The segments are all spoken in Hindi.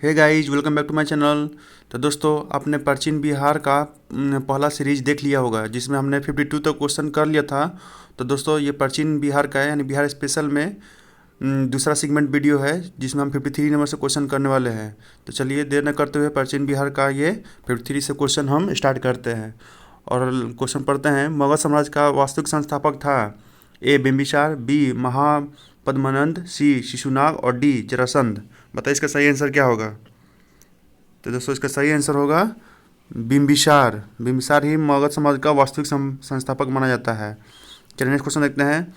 Hey guys, welcome back to my channel. तो दोस्तों, आपने प्राचीन बिहार का पहला सीरीज देख लिया होगा जिसमें हमने 52 तक क्वेश्चन कर लिया था। तो दोस्तों, ये प्राचीन बिहार का है, यानी बिहार स्पेशल में दूसरा सेगमेंट वीडियो है जिसमें हम 53 नंबर से क्वेश्चन करने वाले हैं। तो चलिए देर न करते हुए प्राचीन बिहार का ये 53 से क्वेश्चन हम स्टार्ट करते हैं। और क्वेश्चन पढ़ते हैं। मगध साम्राज्य का वास्तविक संस्थापक था ए बिम्बिसार, बी महापद्मनंद, सी शिशुनाग और डी जरासंध। बताइए इसका सही आंसर क्या होगा। तो दोस्तों, इसका सही आंसर होगा बिम्बिसार। बिम्बिसार ही मगध साम्राज्य का वास्तविक संस्थापक माना जाता है। चलिए नेक्स्ट क्वेश्चन देखते हैं।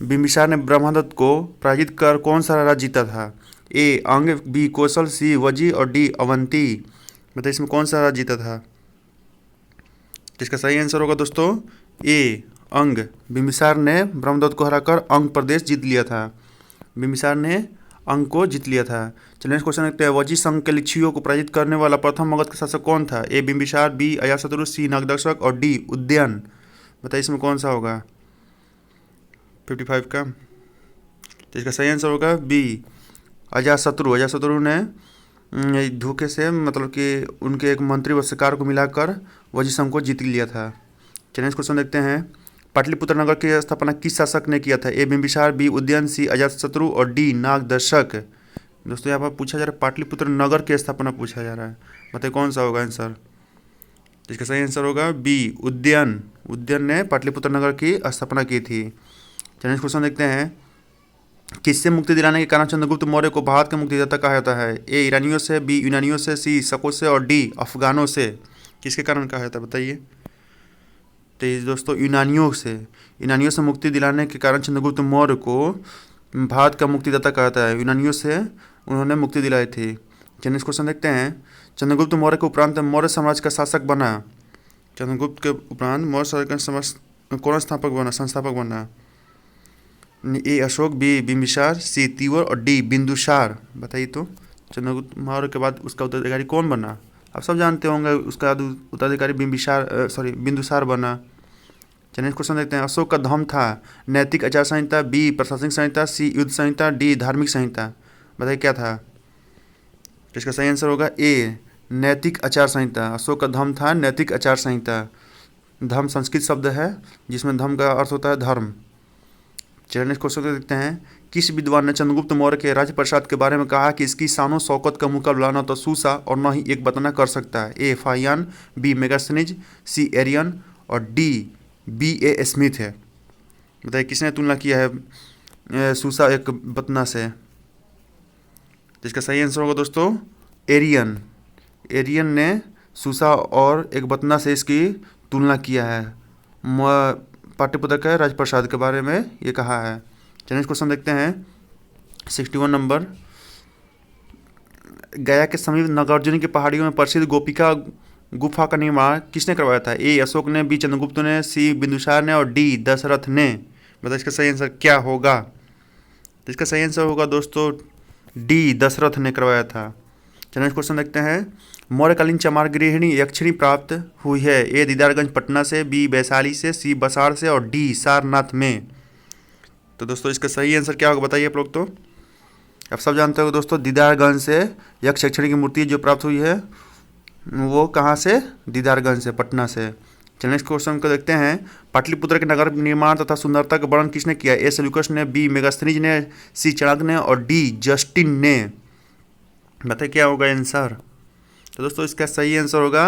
बिम्बिसार ने ब्रह्मदत्त को पराजित कर कौन सा राज्य जीता था। ए अंग, बी कौशल, सी वजी और डी अवंती। बताइए इसमें कौन सा राज्य जीता था। तो इसका सही आंसर होगा दोस्तों ए अंग। बिम्बिसार ने ब्रह्मदत्त को हराकर अंग प्रदेश जीत लिया था। बिम्बिसार ने अंग को जीत लिया था। चलिए नेक्स्ट क्वेश्चन देखते हैं। वजी संघ के लिच्छियों को पराजित करने वाला प्रथम मगध का शासक कौन था। ए बिम्बिसार, बी अजातशत्रु, सी नगदर्शक और डी उदयन। बताइए इसमें कौन सा होगा 55 का। तो इसका सही आंसर होगा बी अजातशत्रु। अजातशत्रु ने धोखे से, मतलब कि उनके एक मंत्री वत्सकार को मिलाकर वजी संघ को जीत लिया था। चलिए नेक्स्ट क्वेश्चन देखते हैं। पाटलिपुत्र नगर की स्थापना किस शासक ने किया था। ए बिम्बिसार, बी उदयन, सी अजातशत्रु और डी नागदर्शक। दोस्तों, यहाँ पर पूछा जा रहा है पाटलिपुत्र नगर की स्थापना पूछा जा रहा है। बताइए कौन सा होगा आंसर। इसका सही आंसर होगा बी उदयन। उदयन ने पाटलिपुत्र नगर की स्थापना की थी। चलिए नेक्स्ट क्वेश्चन देखते हैं। किससे मुक्ति दिलाने के कारण चंद्रगुप्त मौर्य को भारत के मुक्तिदाता कहा जाता है। ए ईरानियों से, बी यूनानियों से, सी शकों से और डी अफगानों से। किसके कारण कहा जाता है बताइए। तो दोस्तों, यूनानियों से मुक्ति दिलाने के कारण चंद्रगुप्त मौर्य को भारत का मुक्तिदाता कहा जाता है। यूनानियों से उन्होंने मुक्ति दिलाई थी। चलिए इस क्वेश्चन देखते हैं। चंद्रगुप्त मौर्य के उपरांत मौर्य साम्राज्य का शासक बना। चंद्रगुप्त के उपरांत मौर्य साम्राज्य का कौन संस्थापक बना। ए अशोक, बी बिम्बिसार, सी तीवर और डी बिंदुसार। बताइए तो चंद्रगुप्त मौर्य के बाद उसका उत्तराधिकारी कौन बना। आप सब जानते होंगे, उसका उत्तराधिकारी बिंदुसार बना। चलिए क्वेश्चन देखते हैं। अशोक का धर्म था नैतिक आचार संहिता, बी प्रशासनिक संहिता, सी युद्ध संहिता, डी धार्मिक संहिता। बताइए क्या था। तो इसका सही आंसर होगा ए नैतिक आचार संहिता। अशोक का धर्म था नैतिक आचार संहिता। धर्म संस्कृत शब्द है जिसमें धर्म का अर्थ होता है धर्म। चलिए नेक्स्ट क्वेश्चन देखते हैं। किस विद्वान ने चंद्रगुप्त मौर्य के राज्य प्रसाद के बारे में कहा कि इसकी शानो शौकत का मुकाबला न तो सूसा और न ही एक बतना कर सकता है। ए फाहियान, बी मेगास्थनीज, सी एरियन और डी बी ए स्मिथ है। बताइए किसने तुलना किया है सूसा एक बतना से। तो इसका सही आंसर होगा दोस्तों एरियन। एरियन ने सूसा और एक बतना से इसकी तुलना किया है। पाठ्यपुस्तक के राजप्रसाद के बारे में ये कहा है। चलिए इस क्वेश्चन देखते हैं। 61 नंबर। गया के समीप नागार्जुन की पहाड़ियों में प्रसिद्ध गोपिका गुफा का निर्माण किसने करवाया था। ए अशोक ने, बी चंद्रगुप्त ने, सी बिंदुसार ने और डी दशरथ ने। बताइए इसका सही आंसर क्या होगा। तो इसका सही आंसर होगा दोस्तों डी दशरथ ने करवाया था। चलिए क्वेश्चन देखते हैं। मौर्यकालीन चमार गृहिणी यक्षिणी प्राप्त हुई है। ए दीदारगंज पटना से, बी वैशाली से, सी बसार से और डी सारनाथ में। तो दोस्तों, इसका सही आंसर क्या होगा बताइए आप लोग। तो आप सब जानते हो दोस्तों, दीदारगंज से यक्ष यक्षिणी की मूर्ति जो प्राप्त हुई है वो कहाँ से, दीदारगंज से, पटना से। चलिए नेक्स्ट क्वेश्चन को देखते हैं। पाटलिपुत्र के नगर निर्माण तथा सुंदरता का वर्णन किसने किया। ए सेल्यूकस ने, बी मेगास्थनीज ने, सी चाणक्य ने और डी जस्टिन ने। बताइए क्या होगा आंसर। तो दोस्तों, इसका सही आंसर होगा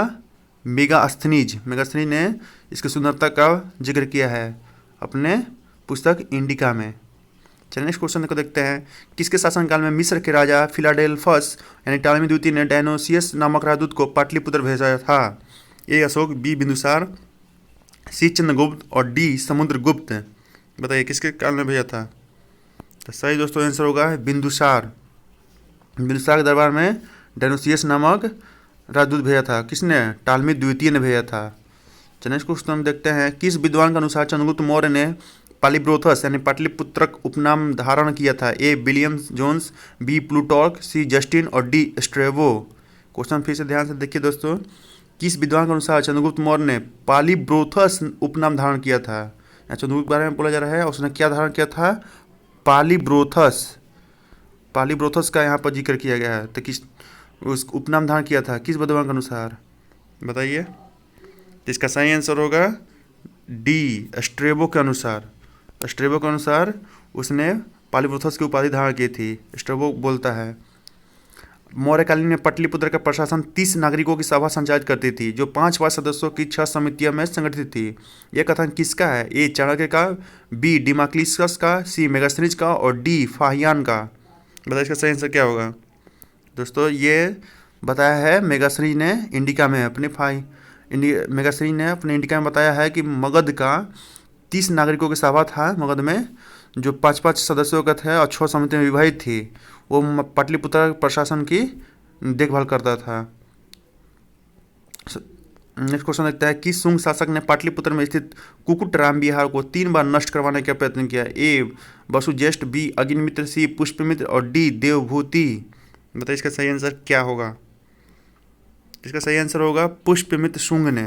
मेगास्थनीज। मेगास्थनीज ने इसकी सुंदरता का जिक्र किया है अपने पुस्तक इंडिका में। चलिए नेक्स्ट क्वेश्चन को देखते हैं। किसके शासनकाल में मिस्र के राजा फिलाडेल्फस यानी टालमी द्वितीय ने डायनोसियस नामक राजदूत को पाटलिपुत्र भेजा था। ए अशोक, बी बिंदुसार, सी चंद्रगुप्त और डी समुद्रगुप्त। बताइए किसके काल में भेजा था। तो सही दोस्तों आंसर होगा बिंदुसार। बिंदुसार के दरबार में डायनोसियस नामक राजदूत भेजा था। किसने, टालमी द्वितीय ने भेजा था। चलिए इसको हम देखते हैं। किस विद्वान के अनुसार चंद्रगुप्त मौर्य ने पालिब्रोथस यानी पाटलिपुत्रक उपनाम धारण किया था। A William Jones, B Plutarch, C Justin और डी स्ट्रेवो। क्वेश्चन फिर से ध्यान से देखिए दोस्तों। किस विद्वान के अनुसार चंद्रगुप्त मौर्य ने पालिब्रोथस उपनाम धारण किया था। चंद्रगुप्त के बारे में बोला जा रहा है, उसने क्या धारण किया था, पालिब्रोथस। पालिब्रोथस का यहाँ पर जिक्र किया गया है। तो किस उस उपनाम धारण किया था किस विद्वान के अनुसार? बताइए। तो इसका सही आंसर होगा डी, स्ट्रेबो के अनुसार। स्ट्रेबो के अनुसार उसने पालीपुथोस की उपाधि धारण की थी, स्ट्रेबो बोलता है। मौर्यकालीन में पाटलिपुत्र का प्रशासन 30 नागरिकों की सभा संचालित करती थी जो 5 सदस्यों की 6 समितियों में संगठित थी। यह कथन किसका है? ए चाणक्य का, बी डिमाक्लियस का, सी मेगास्थनीज का और डी फाहियान का। बताइए इसका सही आंसर क्या होगा? दोस्तों ये बताया है मेगास्थनीज ने इंडिका में अपने मेगास्थनीज ने अपने इंडिका में बताया है कि मगध का 30 नागरिकों की सभा था मगध में, जो 5 सदस्यों का थे और 6 समितियों में विभाजित थी। वो पाटलिपुत्र प्रशासन की देखभाल करता था। नेक्स्ट क्वेश्चन देखता है कि शुंग शासक ने पाटलिपुत्र में स्थित कुकुट राम विहार को 3 बार नष्ट करवाने का प्रयत्न किया? ए वसुज्येष्ठ, बी अग्निमित्र, सी पुष्पमित्र और डी देवभूति। बताइए इसका सही आंसर क्या होगा? इसका सही आंसर होगा पुष्पमित्र शुंग ने।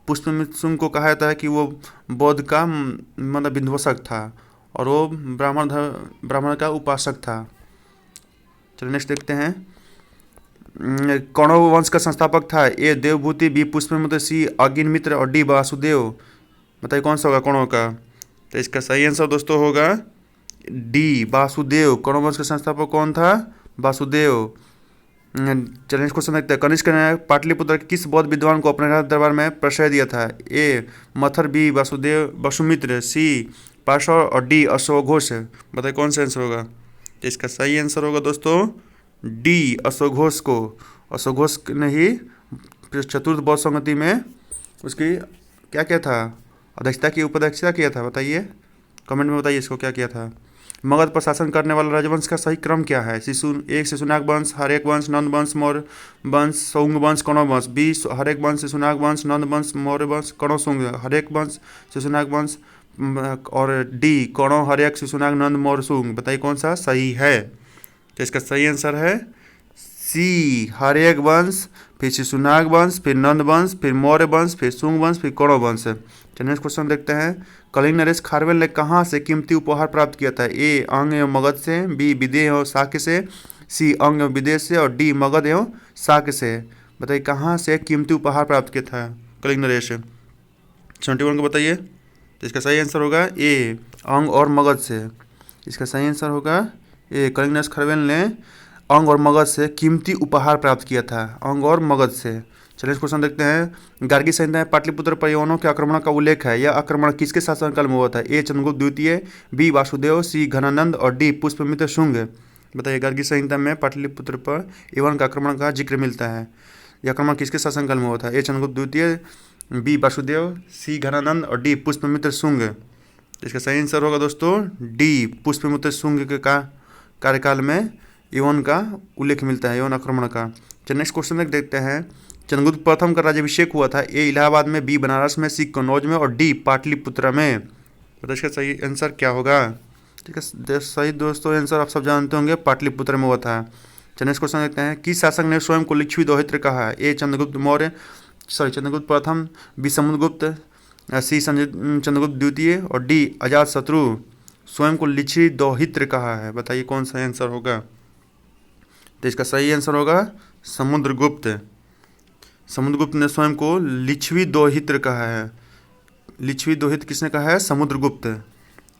पुष्पमित्र शुंग को कहा जाता है कि वो बौद्ध का मतलब विध्वंसक था और वो ब्राह्मण का उपासक था। चलिए नेक्स्ट देखते हैं। कौरव वंश का संस्थापक था? ए देवभूति, बी पुष्पमित्र, सी अग्निमित्र और डी वासुदेव। बताइए कौन सा होगा कौरव का? तो इसका सही आंसर दोस्तों होगा डी वासुदेव। कौरव वंश का संस्थापक कौन था? वासुदेव। चलिए नेक्स्ट क्वेश्चन देखते हैं। कनिष्क ने पाटलिपुत्र के किस बौद्ध विद्वान को अपने दरबार में प्रश्रय दिया था? ए मथर, बी वसुमित्र, सी पार्श्व और डी अश्वघोष। बताइए कौन सा आंसर होगा? तो इसका सही आंसर होगा दोस्तों डी अश्वघोष को। अश्वघोष ने ही चतुर्थ बौद्ध संगति में उसकी क्या किया था? अध्यक्षता की उपाध्यक्षता किया था। बताइए कमेंट में बताइए इसको क्या किया था। मगध पर शासन करने वाला राजवंश का सही क्रम क्या है? शिशुनाग वंश, हर्यक वंश, नंद वंश, मौर्य वंश, शुंग वंश, कण्व वंश। बी हर्यक वंश, शिशुनाग वंश, नंद वंश, मौर्य वंश, कण्व शुंग। हर्यक वंश, शिशुनाग वंश और डी कण्व, हर्यक, शिशुनाग, नंद, मौर्य, शुंग। बताइए कौन सा सही है? तो इसका सही आंसर है सी हर्यक वंश, फिर शिशुनाग वंश, फिर नंद वंश, फिर मौर्य वंश, फिर शुंग वंश, फिर कण्व वंश। नेक्स्ट क्वेश्चन देखते हैं। कलिंग नरेश खारवेल ने कहाँ से कीमती उपहार प्राप्त किया था? ए अंग एवं मगध से, बी विदेह एवं शाक्य से, सी अंग एवं विदेश से और डी मगध एवं शाक्य से। बताइए कहाँ से कीमती उपहार प्राप्त किया था कलिंग नरेश? 71 को बताइए। तो इसका सही आंसर होगा ए अंग और मगध से। इसका सही आंसर होगा ए कलिंग नरेश खारवेल ने अंग और मगध से कीमती उपहार प्राप्त किया था, अंग और मगध से। चलिए इस क्वेश्चन देखते हैं। गार्गी संहिता में पाटलिपुत्र पर यवनों के आक्रमण का उल्लेख है। यह आक्रमण किसके शासनकाल में हुआ था? ए चंद्रगुप्त द्वितीय, बी वासुदेव, सी घनानंद और डी पुष्पमित्र शुंग। बताइए गार्गी संहिता में पाटलिपुत्र पर यवन का आक्रमण का जिक्र मिलता है। यह आक्रमण किसके शासनकाल में हुआ था? ए चंद्रगुप्त द्वितीय, बी वासुदेव, सी घनानंद और डी पुष्पमित्र शुंग। इसका सही आंसर होगा दोस्तों डी पुष्पमित्र शुंग के कार्यकाल में यवन का उल्लेख मिलता है, यवन आक्रमण का। चलिए नेक्स्ट क्वेश्चन देखते हैं। चंद्रगुप्त प्रथम का राज्याभिषेक हुआ था? ए इलाहाबाद में, बी बनारस में, सी कन्नौज में और डी पाटलिपुत्र में। तो इसका सही आंसर क्या होगा? ठीक है सही दोस्तों आंसर आप सब जानते होंगे पाटलिपुत्र में हुआ था। चलिए नेक्स्ट क्वेश्चन देखते हैं। किस शासक ने स्वयं को लिच्छवी दोहित्र कहा? ए चंद्रगुप्त प्रथम, बी समुद्रगुप्त, सी चंद्रगुप्त द्वितीय और डी अजातशत्रु। स्वयं को लिच्छवी दोहित्र कहा है। बताइए कौन सा आंसर होगा? तो इसका सही आंसर होगा समुद्रगुप्त। समुद्रगुप्त ने स्वयं को लिच्छवी दोहित्र कहा है। लिच्छवी दोहित किसने कहा है? समुद्रगुप्त।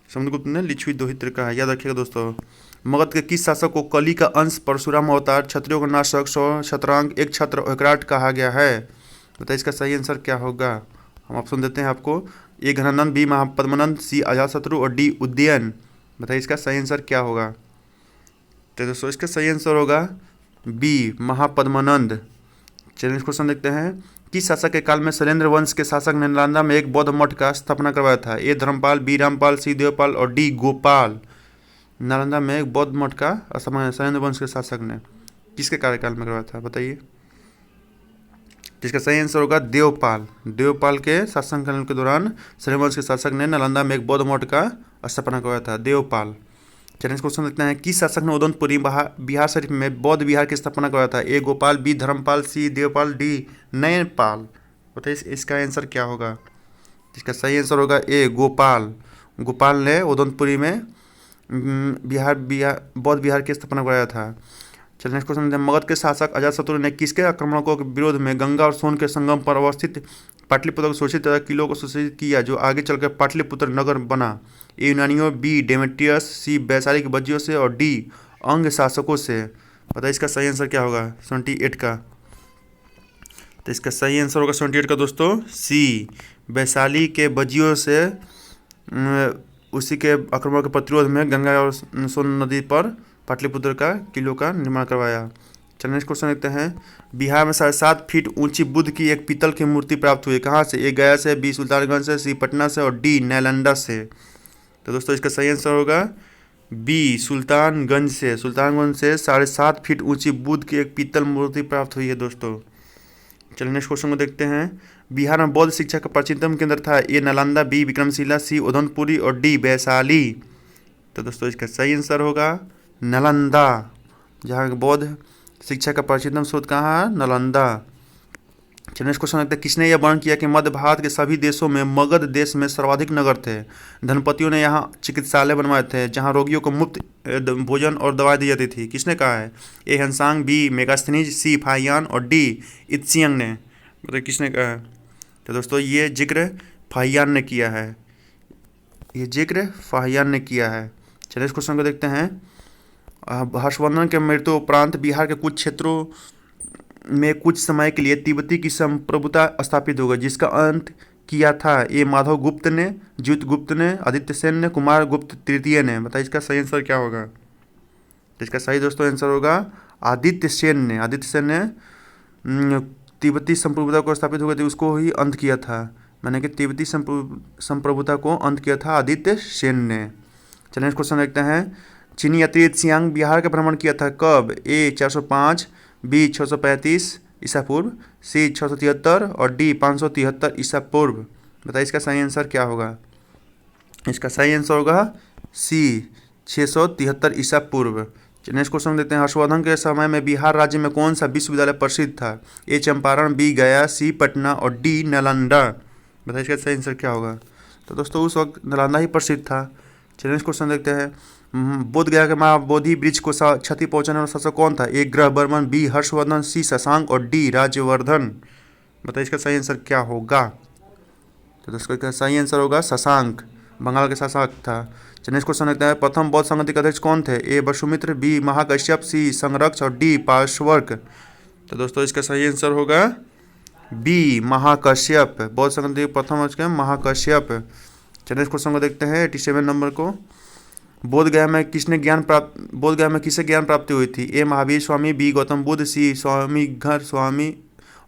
समुद्रगुप्त ने लिच्छवी दोहित्र कहा है, याद रखिएगा दोस्तों। मगध के किस शासक को कली का अंश, परशुराम अवतार, क्षत्रियों का नाशक, 100 छत्रांग, एक छत्र विकराट कहा गया है? बताइए इसका सही आंसर क्या होगा? हम ऑप्शन देते हैं आपको। ए घनानंद, बी महापद्मनंद, सी अजातशत्रु और डी उदयन। बताइए इसका सही आंसर क्या होगा? तो दोस्तों इसका सही आंसर होगा बी महापद्मनंद। चलिए क्वेश्चन देखते हैं। किस शासक के काल में शैलेंद्र वंश के शासक ने नालंदा में एक बौद्ध मठ का स्थापना करवाया था? ए धर्मपाल, बी रामपाल, सी देवपाल और डी गोपाल। नालंदा में एक बौद्ध मठ का स्थापना शैलेंद्र वंश के शासक ने किसके कार्यकाल में करवाया था? बताइए। जिसका सही आंसर होगा देवपाल। देवपाल के शासनकाल के दौरान शैलेंद्र वंश के शासक ने नालंदा में एक बौद्ध मठ का स्थापना करवाया था, देवपाल। चलिए क्वेश्चन देखते हैं। किस शासक ने उदयपुरी बिहार शरीफ में बौद्ध विहार की स्थापना करवाया था? ए गोपाल, बी धर्मपाल, सी देवपाल, डी नयनपाल। बताइए इसका आंसर क्या होगा? इसका सही आंसर होगा ए गोपाल। गोपाल ने उदयपुरी में बौद्ध विहार की स्थापना कराया था। चलिए नेक्स्ट क्वेश्चन, मगध के शासक अजातशत्रु ने किसके आक्रमणों के विरोध में गंगा और सोन के संगम पर अवस्थित पाटलिपुत्र को शोषित तथा किलों को शोषित किया जो आगे चलकर पाटलिपुत्र नगर बना? ए यूनानियों, बी डेमेट्रियस, सी वैशाली के बज्जियों से और डी अंग शासकों से। बताइए इसका सही आंसर क्या होगा 78 का? तो इसका सही आंसर होगा 78 का दोस्तों सी, वैशाली के बज्जियों से उसी के आक्रमण के प्रतिरोध में गंगा और सोन नदी पर पाटलिपुत्र का किलों का निर्माण करवाया। चलिए नेक्स्ट क्वेश्चन देखते हैं, बिहार में 7.5 फीट ऊंची बुद्ध की एक पीतल की मूर्ति प्राप्त हुई, कहाँ से? ए गया से, बी सुल्तानगंज से, सी पटना से और डी नालंदा से। तो दोस्तों इसका सही आंसर होगा बी, सुल्तानगंज से। सुल्तानगंज से 7.5 फीट ऊंची बुद्ध की एक पीतल मूर्ति प्राप्त हुई है दोस्तों। चलिए नेक्स्ट क्वेश्चन को देखते हैं, बिहार में बौद्ध शिक्षा का प्राचीनतम केंद्र था? ए नालंदा, बी विक्रमशिला, सी उदनपुरी और डी वैशाली। तो दोस्तों इसका सही आंसर होगा नालंदा, जहाँ बौद्ध शिक्षा का प्राचीनतम स्रोत कहाँ है? नालंदा। चलिए नेक्स्ट क्वेश्चन देखते हैं, किसने यह वर्णन किया कि मध्य भारत के सभी देशों में मगध देश में सर्वाधिक नगर थे? धनपतियों ने यहाँ चिकित्सालय बनवाए थे जहाँ रोगियों को मुफ्त भोजन और दवाई दी जाती थी। किसने कहा है? ए हंसांग, बी मेगास्थनीज, सी फाहियान और डी इत्सियांग ने। बताइए किसने कहा है? तो दोस्तों ये जिक्र फाहियान ने किया है, ये जिक्र फाहियान ने किया है। चलिए इस क्वेश्चन को देखते हैं, हर्षवर्धन के मृत्यु उपरांत बिहार के कुछ क्षेत्रों में कुछ समय के लिए तिब्बती की संप्रभुता स्थापित हो गई, जिसका अंत किया था? ए माधव गुप्त ने, ज्योत गुप्त ने, आदित्य सेन ने, कुमार गुप्त तृतीय ने। बताइए इसका सही आंसर क्या होगा? तो इसका सही दोस्तों आंसर होगा आदित्य सेन ने। आदित्य सेन ने तिब्बती संप्रभुता को स्थापित हो गई थी, उसको ही अंत किया था, मैंने कि तिब्बती संप्रभुता को अंत किया था आदित्य सेन ने। चलिए नेक्स्ट क्वेश्चन देखते हैं, चीनी यात्री त्सियांग बिहार का भ्रमण किया था कब? ए 405, बी 635 ईसा पूर्व, सी 673 और डी 573 ईसा पूर्व। बताइए इसका सही आंसर क्या होगा? इसका सही आंसर होगा सी 673 ईसा पूर्व। नेक्स्ट क्वेश्चन देते हैं, हर्षवर्धन के समय में बिहार राज्य में कौन सा विश्वविद्यालय प्रसिद्ध था? ए चंपारण, बी गया, सी पटना और डी नालंदा। बताइए इसका सही आंसर क्या होगा? तो दोस्तों उस वक्त नालंदा ही प्रसिद्ध था। चलिए नेक्स्ट क्वेश्चन देखते हैं, बोध गया के महाबोधि वृक्ष को क्षति पहुंचाने वाला शासक कौन था? ए ग्रह बर्मन, बी हर्षवर्धन, सी शशांक और डी राज्यवर्धन। बताइए इसका सही आंसर क्या होगा? तो दोस्तों इसका सही आंसर होगा शशांक, बंगाल के शासक था। चलिए नेक्स्ट क्वेश्चन देखते हैं, प्रथम बौद्ध संगति के अध्यक्ष कौन थे? ए वसुमित्र, बी महाकश्यप, सी संरक्ष और डी पार्श्वर्क। तो दोस्तों इसका सही आंसर होगा बी महाकश्यप। बौद्ध संगति प्रथम महाकश्यप। चलिए नेक्स्ट क्वेश्चन को देखते हैं 87 नंबर को, बोध गया में किसे ज्ञान प्राप्ति हुई थी? ए महावीर स्वामी, बी गौतम बुद्ध, सी स्वामी घर स्वामी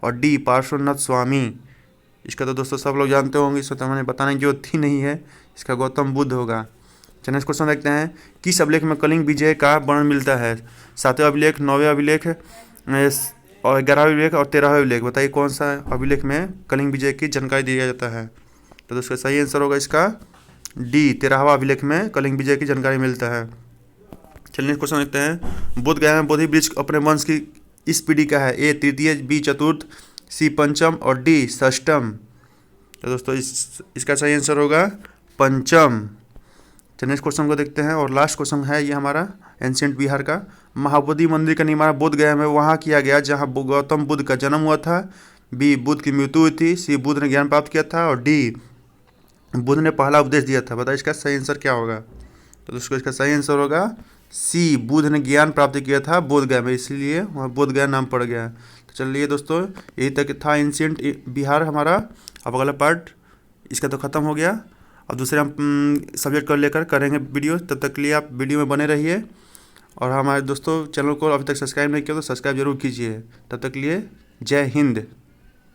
और डी पार्श्वनाथ स्वामी। इसका तो दोस्तों सब लोग जानते होंगे, इसको तो मैंने बताने की जरूरत ही नहीं है, इसका गौतम बुद्ध होगा। चलिए नेक्स्ट क्वेश्चन देखते हैं, किस अभिलेख में कलिंग विजय का वर्णन मिलता है? 7वें अभिलेख, 9वें अभिलेख और 11वें अभिलेख और 13वें अभिलेख। बताइए कौन सा अभिलेख में कलिंग विजय की जानकारी दिया जाता है? तो दोस्तों सही आंसर होगा इसका डी, 13वां अभिलेख में कलिंग विजय की जानकारी मिलता है। चलिए नेक्स्ट क्वेश्चन देखते हैं, बोध गया में बोधि वृक्ष अपने वंश की इस पीढ़ी का है? ए तृतीय, बी चतुर्थ, सी पंचम और डी षष्टम। तो दोस्तों इसका सही आंसर होगा पंचम। चलिए नेक्स्ट क्वेश्चन को देखते हैं और लास्ट क्वेश्चन है ये हमारा एंशिएंट बिहार का, महाबोधि मंदिर का निर्माण बोध गया में वहाँ किया गया जहाँ गौतम बुद्ध का जन्म हुआ था, बी बुद्ध की मृत्यु हुई थी, सी बुद्ध ने ज्ञान प्राप्त किया था और डी बुद्ध ने पहला उपदेश दिया था। बताइए इसका सही आंसर क्या होगा? तो दोस्तों इसका सही आंसर होगा सी, बुद्ध ने ज्ञान प्राप्त किया था बोध गया में, इसलिए वहाँ बोध गया नाम पड़ गया। तो चलिए दोस्तों यही तक था एंशिएंट बिहार हमारा। अब अगला पार्ट इसका तो ख़त्म हो गया, अब दूसरे हम सब्जेक्ट को लेकर करेंगे वीडियो। तब तक के लिए आप वीडियो में बने रहिए और हमारे दोस्तों चैनल को अभी तक सब्सक्राइब नहीं किया तो सब्सक्राइब जरूर कीजिए। तब तक के लिए जय हिंद।